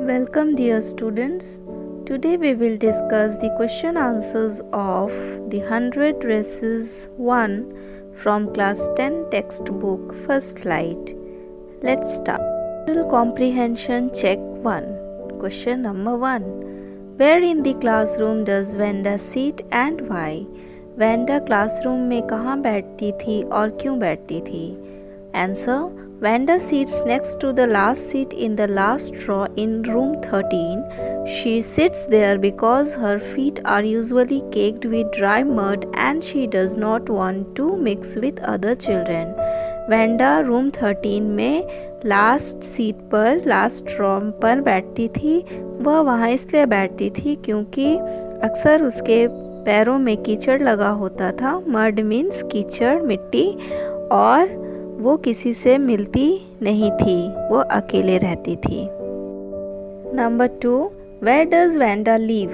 Welcome dear students. Today we will discuss the question answers of the 100 Races 1 from class 10 textbook First Flight. Let's start. Oral comprehension check 1. Question number 1. Where in the classroom does Vanda sit and why? Vanda classroom में कहाँ बैठती थी और क्यों बैठती थी? Answer. Vanda sits next to the last seat in the last row in room 13. She sits there because her feet are usually caked with dry mud and she does not want to mix with other children. Vanda room 13 में last seat पर last row पर बैठती थी। वह वहाँ इसलिए बैठती थी क्योंकि अक्सर उसके पैरों में कीचड़ लगा होता था। मड मीन्स कीचड़, मिट्टी, और वो किसी से मिलती नहीं थी, वो अकेले रहती थी। Number 2. Where does Vanda live?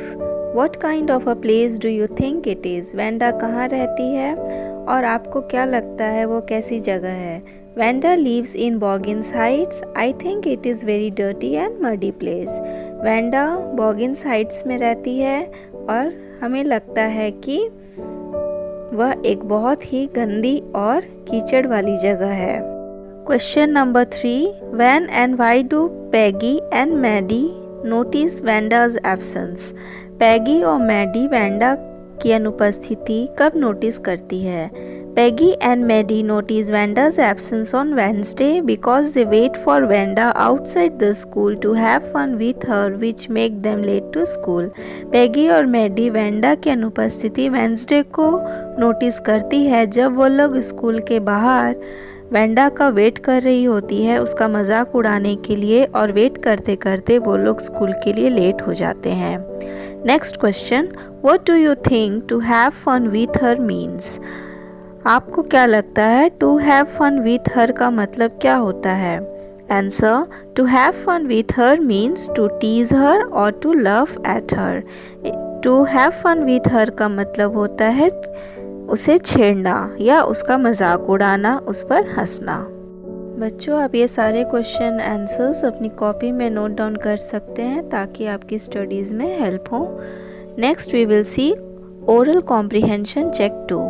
What kind of a place do you think it is? Vanda कहाँ रहती है और आपको क्या लगता है वो कैसी जगह है? Vanda lives in Boggins Heights. I think it is very dirty and muddy place. Vanda Boggins Heights में रहती है और हमें लगता है कि वह एक बहुत ही गंदी और कीचड़ वाली जगह है। Question number 3. When and why do Peggy and Maddie notice Vanda's absence? पैगी और मैडी वैंडा की अनुपस्थिति कब नोटिस करती है? Peggy and Maddie notice Vanda's absence on Wednesday because they wait for Vanda outside the school to have fun with her, which make them late to school. Peggy और Maddie Vanda की अनुपस्थिति Wednesday को notice करती है जब वो लोग school के बाहर वेंडा का वेट कर रही होती है उसका मजाक उड़ाने के लिए, और वेट करते करते वो लोग स्कूल के लिए लेट हो जाते हैं। Next question. What do you think to have fun with her means? आपको क्या लगता है to have fun with her का मतलब क्या होता है? Answer. To have fun with her means to tease her और to love at her. To have fun with her का मतलब होता है उसे छेड़ना या उसका मजाक उड़ाना, उस पर हंसना। बच्चों, आप ये सारे क्वेश्चन आंसर्स अपनी कॉपी में नोट डाउन कर सकते हैं ताकि आपकी स्टडीज़ में हेल्प हो। Next we will see oral comprehension check 2.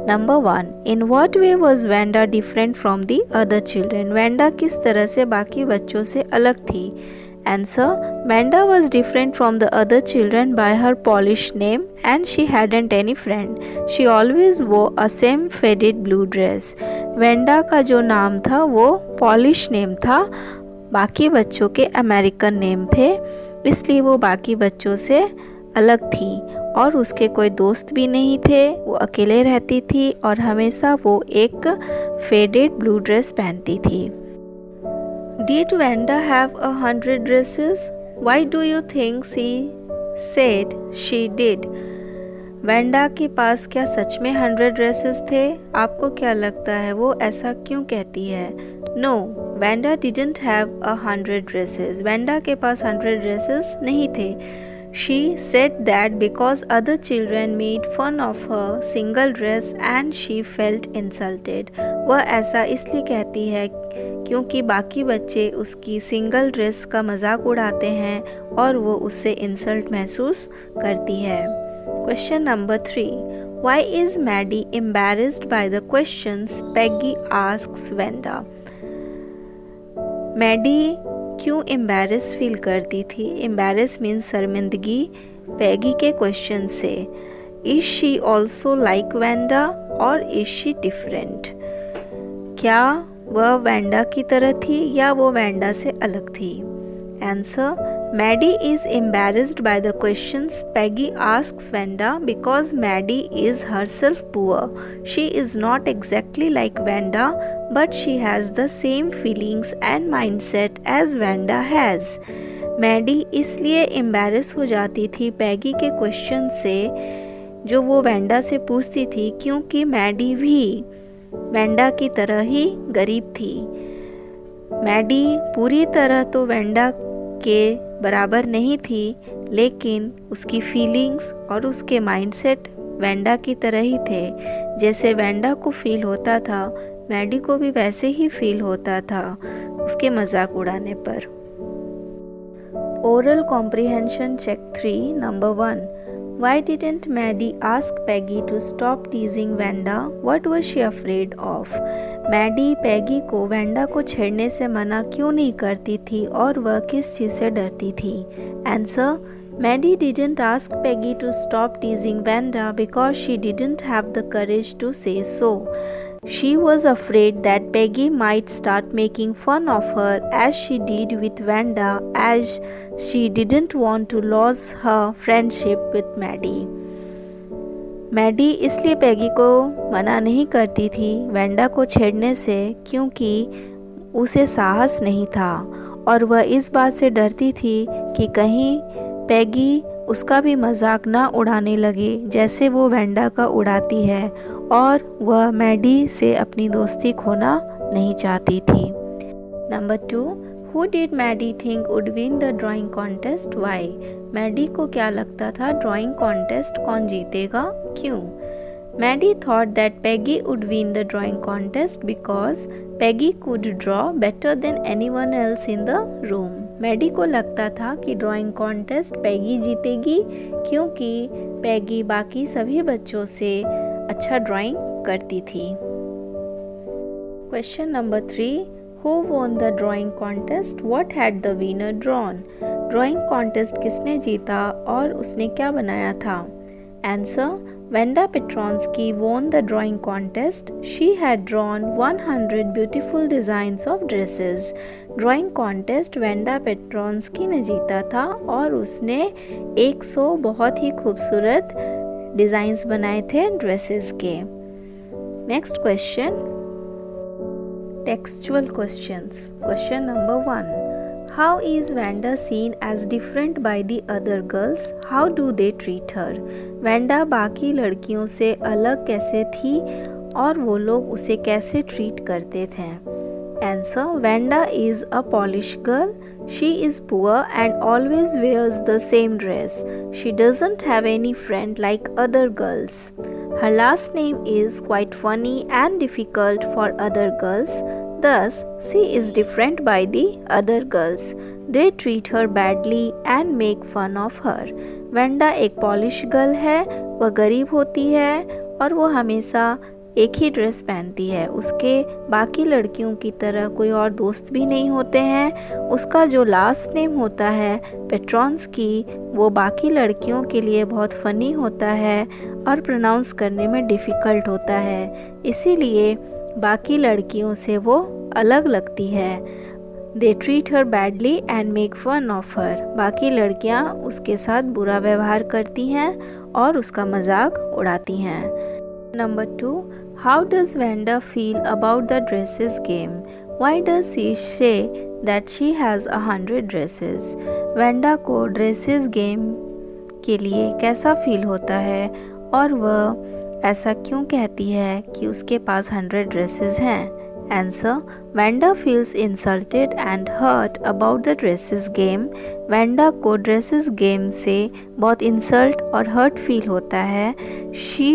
Number 1. In what way was Vanda different from the other children? Vanda किस तरह से बाकी बच्चों से अलग थी? Answer. Vanda was different from the other children by her polished name and she hadn't any friend. She always wore a same faded blue dress. Vanda का जो नाम था वो पॉलिश नेम था, बाकी बच्चों के अमेरिकन नेम थे, इसलिए वो बाकी बच्चों से अलग थी और उसके कोई दोस्त भी नहीं थे। वो अकेले रहती थी और हमेशा वो एक फेडेड ब्लू ड्रेस पहनती थी। Did Vanda have 100 dresses? Why do you think she said she did? Wanda के पास क्या सच में 100 ड्रेसेस थे? आपको क्या लगता है वो ऐसा क्यों कहती है? No, Vanda didn't have 100 dresses. Wanda के पास 100 ड्रेसेस नहीं थे। She said that because other children made fun of her single dress and she felt insulted. वह ऐसा इसलिए कहती है क्योंकि बाकी बच्चे उसकी सिंगल ड्रेस का मजाक उड़ाते हैं और वो उससे इंसल्ट महसूस करती है। Question number 3. Why is Maddie embarrassed by the questions Peggy asks Vanda? Maddie क्यों एम्बेरस फील करती थी? एम्बेरस मीन्स शर्मिंदगी पैगी के क्वेश्चन से। Is she also like Wanda और इज शी डिफरेंट? क्या वह वेंडा की तरह थी या वो वेंडा से अलग थी? Answer. Maddie is embarrassed by the questions Peggy asks Vanda because Maddie is herself poor. She is not exactly like Vanda, but she has the same feelings and mindset as Vanda has. Maddie इसलिए embarrass हो जाती थी पैगी के question से जो वो Wanda से पूछती थी क्योंकि मैडी भी वेंडा की तरह ही गरीब थी। मैडी पूरी तरह तो वेंडा के बराबर नहीं थी, लेकिन उसकी फीलिंग्स और उसके माइंडसेट वेंडा की तरह ही थे। जैसे वेंडा को फील होता था, मैडी को भी वैसे ही फील होता था उसके मजाक उड़ाने पर। Oral Comprehension Check 3, Number 1. Why didn't Maddie ask Peggy to stop teasing Wanda? What was she afraid of? Maddie Peggy को वेंडा को छेड़ने से मना क्यों नहीं करती थी और वह किस चीज़ से डरती थी? Answer: Maddie didn't ask Peggy to stop teasing Wanda because she didn't have the courage to say so. She was afraid that Peggy might start making fun of her as she did with Wanda, as she didn't want to lose her friendship with Maddie. Maddie इसलिए Peggy को मना नहीं करती थी Wanda को छेड़ने से क्योंकि उसे साहस नहीं था और वह इस बात से डरती थी कि कहीं पैगी उसका भी मजाक ना उड़ाने लगे जैसे वो वेंडा का उड़ाती है और वह मैडी से अपनी दोस्ती खोना नहीं चाहती थी। Number 2. Who did Maddie think would win the drawing contest? Why? Maddie को क्या लगता था ड्राइंग कॉन्टेस्ट कौन जीतेगा? क्यों? Maddie thought that Peggy would win the drawing contest because Peggy could draw better than anyone else in the room. Maddie को लगता था कि ड्राइंग कॉन्टेस्ट पैगी जीतेगी क्योंकि पैगी बाकी सभी बच्चों से अच्छा ड्राइंग करती थी। Question number 3. Who won the drawing contest? What had the winner drawn? Drawing contest किसने जीता और उसने क्या बनाया था? Answer: Wanda Petronsky won the drawing contest. She had drawn 100 beautiful designs of dresses. Drawing contest Wanda Petronski ने जीता था और उसने 100 बहुत ही खूबसूरत डिज़ाइंस बनाए थे ड्रेसेस के। Next question, textual questions. Question number 1. How is Wanda seen as different by the other girls? How do they treat her? Wanda बाकी लड़कियों से अलग कैसे थी और वो लोग उसे कैसे ट्रीट करते थे? Answer: Wanda is a Polish girl. She is poor and always wears the same dress. She doesn't have any friend like other girls. Her last name is quite funny and difficult for other girls. Thus, she is different by the other girls. They treat her badly and make fun of her. Wanda एक polish girl है, वह गरीब होती है और वो हमेशा एक ही ड्रेस पहनती है। उसके बाकी लड़कियों की तरह कोई और दोस्त भी नहीं होते हैं। उसका जो लास्ट नेम होता है पेट्रॉन्स्की, वो बाकी लड़कियों के लिए बहुत फ़नी होता है और प्रोनाउंस करने में डिफ़िकल्ट होता है, इसीलिए बाकी लड़कियों से वो अलग लगती है। They treat her badly and make fun of her. बाकी लड़कियाँ उसके साथ बुरा व्यवहार करती हैं और उसका मजाक उड़ाती हैं। Number 2. How does Wanda feel about the dresses game? Why does she say that she has 100 dresses? Wanda को ड्रेसेस गेम के लिए कैसा फील होता है और वह ऐसा क्यों कहती है कि उसके पास 100 ड्रेसेस हैं? Answer: Wanda feels insulted and hurt about the dresses game. Wanda को ड्रेसेस गेम से बहुत इंसल्ट और हर्ट फील होता है। She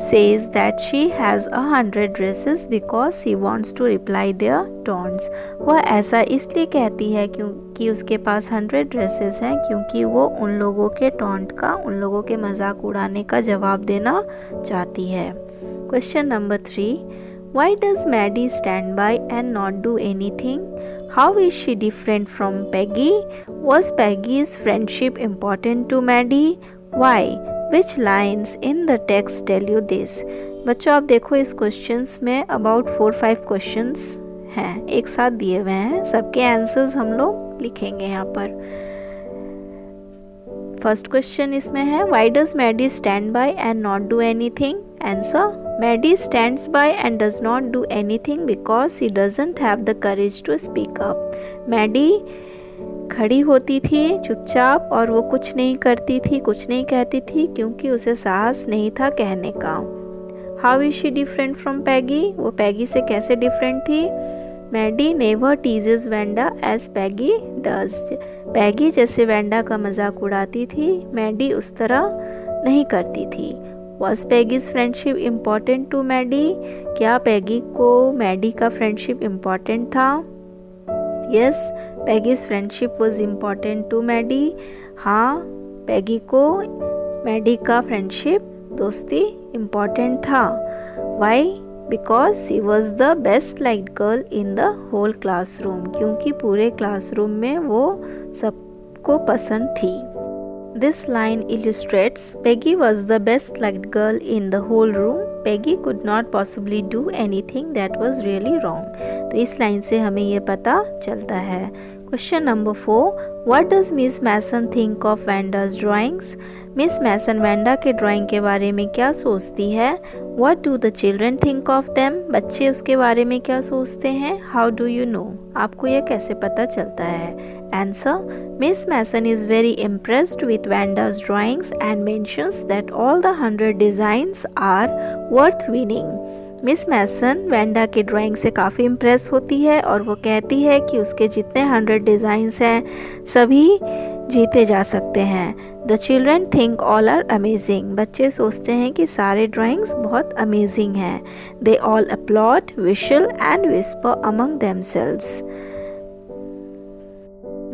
says that she has 100 dresses because she wants to reply their taunts. वह ऐसा इसलिए कहती है क्योंकि उसके पास 100 ड्रेसेस हैं क्योंकि वो उन लोगों के टॉन्ट का, उन लोगों के मजाक उड़ाने का जवाब देना चाहती है। Question number 3. Why does Maddie stand by and not do anything? How is she different from Peggy? Was Peggy's friendship important to Maddie? Why? Which lines in the text tell you this? बच्चों आप देखो इस questions में about 4-5 questions हैं, एक साथ दिए हुए हैं। सबके आंसर्स हम लोग लिखेंगे यहाँ पर। फर्स्ट क्वेश्चन इसमें है Why does Maddie stand by and not do anything? Answer: Maddie stands by and does not do anything because she doesn't have the courage to speak up. Maddie खड़ी होती थी चुपचाप और वो कुछ नहीं करती थी, कुछ नहीं कहती थी क्योंकि उसे साहस नहीं था कहने का। How is she different from Peggy? वो पैगी से कैसे डिफरेंट थी? Maddie never teases Wanda as Peggy does. पैगी जैसे वेंडा का मजाक उड़ाती थी, मैडी उस तरह नहीं करती थी। Was Peggy's friendship important to Maddie? क्या पैगी को मैडी का फ्रेंडशिप इम्पोर्टेंट था? Yes, Peggy's friendship was important to Maddie. हाँ, पैगी को मैडी का फ्रेंडशिप, दोस्ती इम्पॉर्टेंट था। Why? Because she was the best liked girl in the whole classroom, क्योंकि पूरे क्लासरूम में वो सबको पसंद थी। This line illustrates Peggy was the best liked girl in the whole room. Peggy could not possibly do anything that was really wrong. तो इस line से हमें ये पता चलता है। Question number 4. What does Miss Mason think of Vanda's drawings? Miss Mason Vanda के drawing के बारे में क्या सोचती है? What do the children think of them? बच्चे उसके बारे में क्या सोचते हैं? How do you know? आपको ये कैसे पता चलता है? Answer. Miss Mason is very impressed with Vanda's drawings and mentions that all the 100 designs are worth winning. Miss Mason Wanda के ड्राइंग से काफ़ी इम्प्रेस होती है और वो कहती है कि उसके जितने 100 डिज़ाइंस हैं सभी जीते जा सकते हैं। The children think all are amazing. बच्चे सोचते हैं कि सारे ड्राइंग्स बहुत अमेजिंग हैं। They all applaud, whistle and whisper among themselves.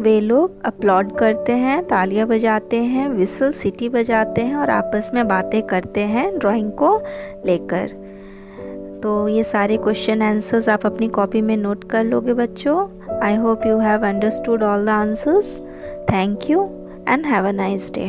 वे लोग अपलॉड करते हैं, तालियां बजाते हैं, विसल सीटी बजाते हैं और आपस में बातें करते हैं ड्राइंग को लेकर। तो ये सारे क्वेश्चन आंसर्स आप अपनी कॉपी में नोट कर लोगे बच्चों। I hope you have understood all the answers. Thank you and have a nice day.